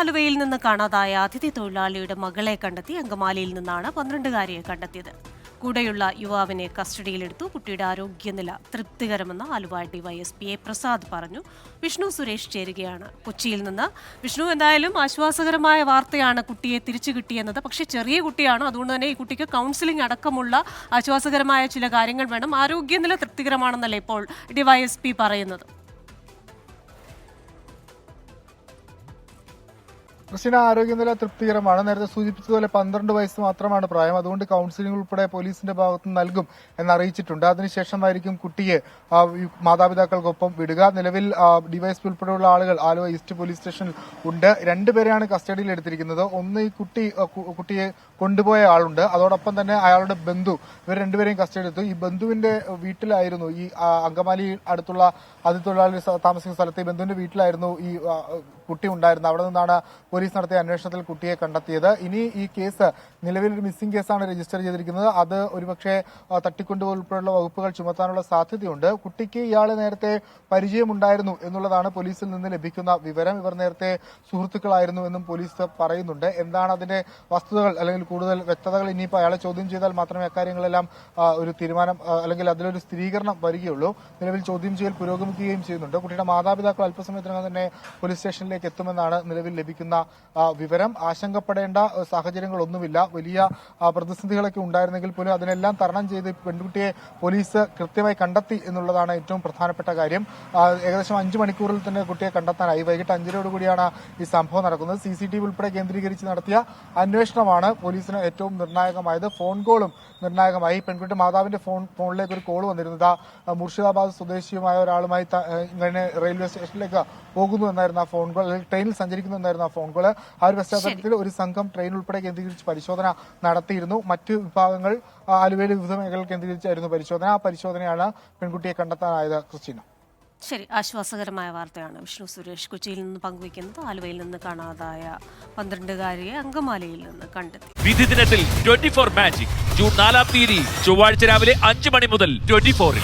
ആലുവയിൽ നിന്ന് കാണാതായ അതിഥി തൊഴിലാളിയുടെ മകളെ കണ്ടെത്തി അങ്കമാലിയിൽ നിന്നാണ് 12-കാരിയെ കണ്ടെത്തിയത്. കൂടെയുള്ള യുവാവിനെ കസ്റ്റഡിയിലെടുത്തു. കുട്ടിയുടെ ആരോഗ്യനില തൃപ്തികരമെന്ന് ആലുവ ഡിവൈഎസ്പി എ പ്രസാദ് പറഞ്ഞു. വിഷ്ണു സുരേഷ് ചേരുകയാണ് കൊച്ചിയിൽ നിന്ന്. വിഷ്ണു, എന്തായാലും ആശ്വാസകരമായ വാർത്തയാണ് കുട്ടിയെ തിരിച്ചു കിട്ടിയെന്നത്. പക്ഷേ ചെറിയ കുട്ടിയാണ്, അതുകൊണ്ട് തന്നെ ഈ കുട്ടിക്ക് കൗൺസിലിംഗ് അടക്കമുള്ള ആശ്വാസകരമായ ചില കാര്യങ്ങൾ വേണം. ആരോഗ്യനില തൃപ്തികരമാണെന്നല്ലേ ഇപ്പോൾ ഡിവൈഎസ്പി പറയുന്നത്? കൃഷ്ണ, ആരോഗ്യനില തൃപ്തികരമാണ്. നേരത്തെ സൂചിപ്പിച്ചതുപോലെ 12 വയസ്സ് മാത്രമാണ് പ്രായം. അതുകൊണ്ട് കൗൺസിലിംഗ് ഉൾപ്പെടെ പോലീസിന്റെ ഭാഗത്ത് നിന്ന് നൽകും എന്നറിയിച്ചിട്ടുണ്ട്. അതിനുശേഷമായിരിക്കും കുട്ടിയെ മാതാപിതാക്കൾക്കൊപ്പം വിടുക. നിലവിൽ ഡിവൈഎസ്പി ഉൾപ്പെടെയുള്ള ആളുകൾ ആലുവ ഈസ്റ്റ് പോലീസ് സ്റ്റേഷനിൽ ഉണ്ട്. 2 പേരെയാണ് കസ്റ്റഡിയിൽ എടുത്തിരിക്കുന്നത്. ഒന്ന് ഈ കുട്ടിയെ കൊണ്ടുപോയ ആളുണ്ട്, അതോടൊപ്പം തന്നെ അയാളുടെ ബന്ധു. ഇവർ 2 പേരെയും കസ്റ്റഡി എടുത്തു. ഈ ബന്ധുവിന്റെ വീട്ടിലായിരുന്നു, ഈ അങ്കമാലി അടുത്തുള്ള അതിഥിത്തൊഴിലാളി താമസിക്കുന്ന സ്ഥലത്ത് ഈ ബന്ധുവിന്റെ വീട്ടിലായിരുന്നു ഈ കുട്ടി ഉണ്ടായിരുന്നത്. അവിടെ നിന്നാണ് പോലീസ് നടത്തിയ അന്വേഷണത്തിൽ കുട്ടിയെ കണ്ടെത്തിയത്. ഇനി ഈ കേസ് നിലവിൽ ഒരു മിസ്സിംഗ് കേസാണ് രജിസ്റ്റർ ചെയ്തിരിക്കുന്നത്. അത് ഒരുപക്ഷെ തട്ടിക്കൊണ്ടുപോകൽ ഉൾപ്പെടെയുള്ള വകുപ്പുകൾ ചുമത്താനുള്ള സാധ്യതയുണ്ട്. കുട്ടിക്ക് ഇയാളെ നേരത്തെ പരിചയമുണ്ടായിരുന്നു എന്നുള്ളതാണ് പോലീസിൽ നിന്ന് ലഭിക്കുന്ന വിവരം. ഇവർ നേരത്തെ സുഹൃത്തുക്കളായിരുന്നു എന്നും പോലീസ് പറയുന്നുണ്ട്. എന്താണ് അതിന്റെ വസ്തുതകൾ അല്ലെങ്കിൽ കൂടുതൽ വ്യക്തതകൾ ഇനിയിപ്പോൾ അയാളെ ചോദ്യം ചെയ്താൽ മാത്രമേ അക്കാര്യങ്ങളെല്ലാം ഒരു തീരുമാനം അല്ലെങ്കിൽ അതിലൊരു സ്ഥിരീകരണം വരികയുള്ളൂ. നിലവിൽ ചോദ്യം ചെയ്യൽ പുരോഗമിക്കുകയും ചെയ്യുന്നുണ്ട്. കുട്ടിയുടെ മാതാപിതാക്കൾ അല്പസമയത്തിനകം തന്നെ പോലീസ് സ്റ്റേഷനിലേക്ക് എത്തുമെന്നാണ് നിലവിൽ ലഭിക്കുന്ന വിവരം. ആശങ്കപ്പെടേണ്ട സാഹചര്യങ്ങളൊന്നുമില്ല. വലിയ പ്രതിസന്ധികളൊക്കെ ഉണ്ടായിരുന്നെങ്കിൽ പോലും അതിനെല്ലാം തരണം ചെയ്ത് പെൺകുട്ടിയെ പോലീസ് കൃത്യമായി കണ്ടെത്തി എന്നുള്ളതാണ് ഏറ്റവും പ്രധാനപ്പെട്ട കാര്യം. ഏകദേശം 5 മണിക്കൂറിൽ തന്നെ കുട്ടിയെ കണ്ടെത്താനായി. വൈകിട്ട് 5:00 ഈ സംഭവം നടക്കുന്നത്. CCTV ഉൾപ്പെടെ കേന്ദ്രീകരിച്ച് നടത്തിയ അന്വേഷണമാണ് പോലീസിന് ഏറ്റവും നിർണായകമായത്. ഫോൺ കോളും നിർണായകമായി. പെൺകുട്ടി മാതാവിന്റെ ഫോണിലേക്ക് ഒരു കോൾ വന്നിരുന്നത് മുർഷിദാബാദ് സ്വദേശിയുമായ ഒരാളുമായി ഇങ്ങനെ റെയിൽവേ സ്റ്റേഷനിലേക്ക് പോകുന്നു എന്നായിരുന്നു ആ ഫോൺ കോൾ, അല്ലെങ്കിൽ ട്രെയിനിൽ സഞ്ചരിക്കുന്നു എന്നായിരുന്നു ആ ഫോൺ കോൾ. ആ ഒരു പശ്ചാത്തലത്തിൽ ഒരു സംഘം ട്രെയിൻ ഉൾപ്പെടെ കേന്ദ്രീകരിച്ച് പരിശോധന നടത്തിയിരുന്നു. മറ്റ് വിഭാഗങ്ങൾ ആലുവയിലെ വിവിധ മേഖലകൾ കേന്ദ്രീകരിച്ചായിരുന്നു പരിശോധന. ആ പരിശോധനയാണ് പെൺകുട്ടിയെ കണ്ടെത്താനായത്. ക്രിസ്റ്റീന, ശരി, ആശ്വാസകരമായ വാർത്തയാണ് വിഷ്ണു സുരേഷ് കൊച്ചിയിൽ നിന്ന് പങ്കുവയ്ക്കുന്നത്. ആലുവയിൽ നിന്ന് കാണാതായ 12-കാരിയെ അങ്കമാലിയിൽ നിന്ന് കണ്ടെത്തി. വിധി ദിനത്തിൽ 24 മാജിക് ജൂൺ 4 ചൊവ്വാഴ്ച രാവിലെ 5 മണി മുതൽ 24-ൽ.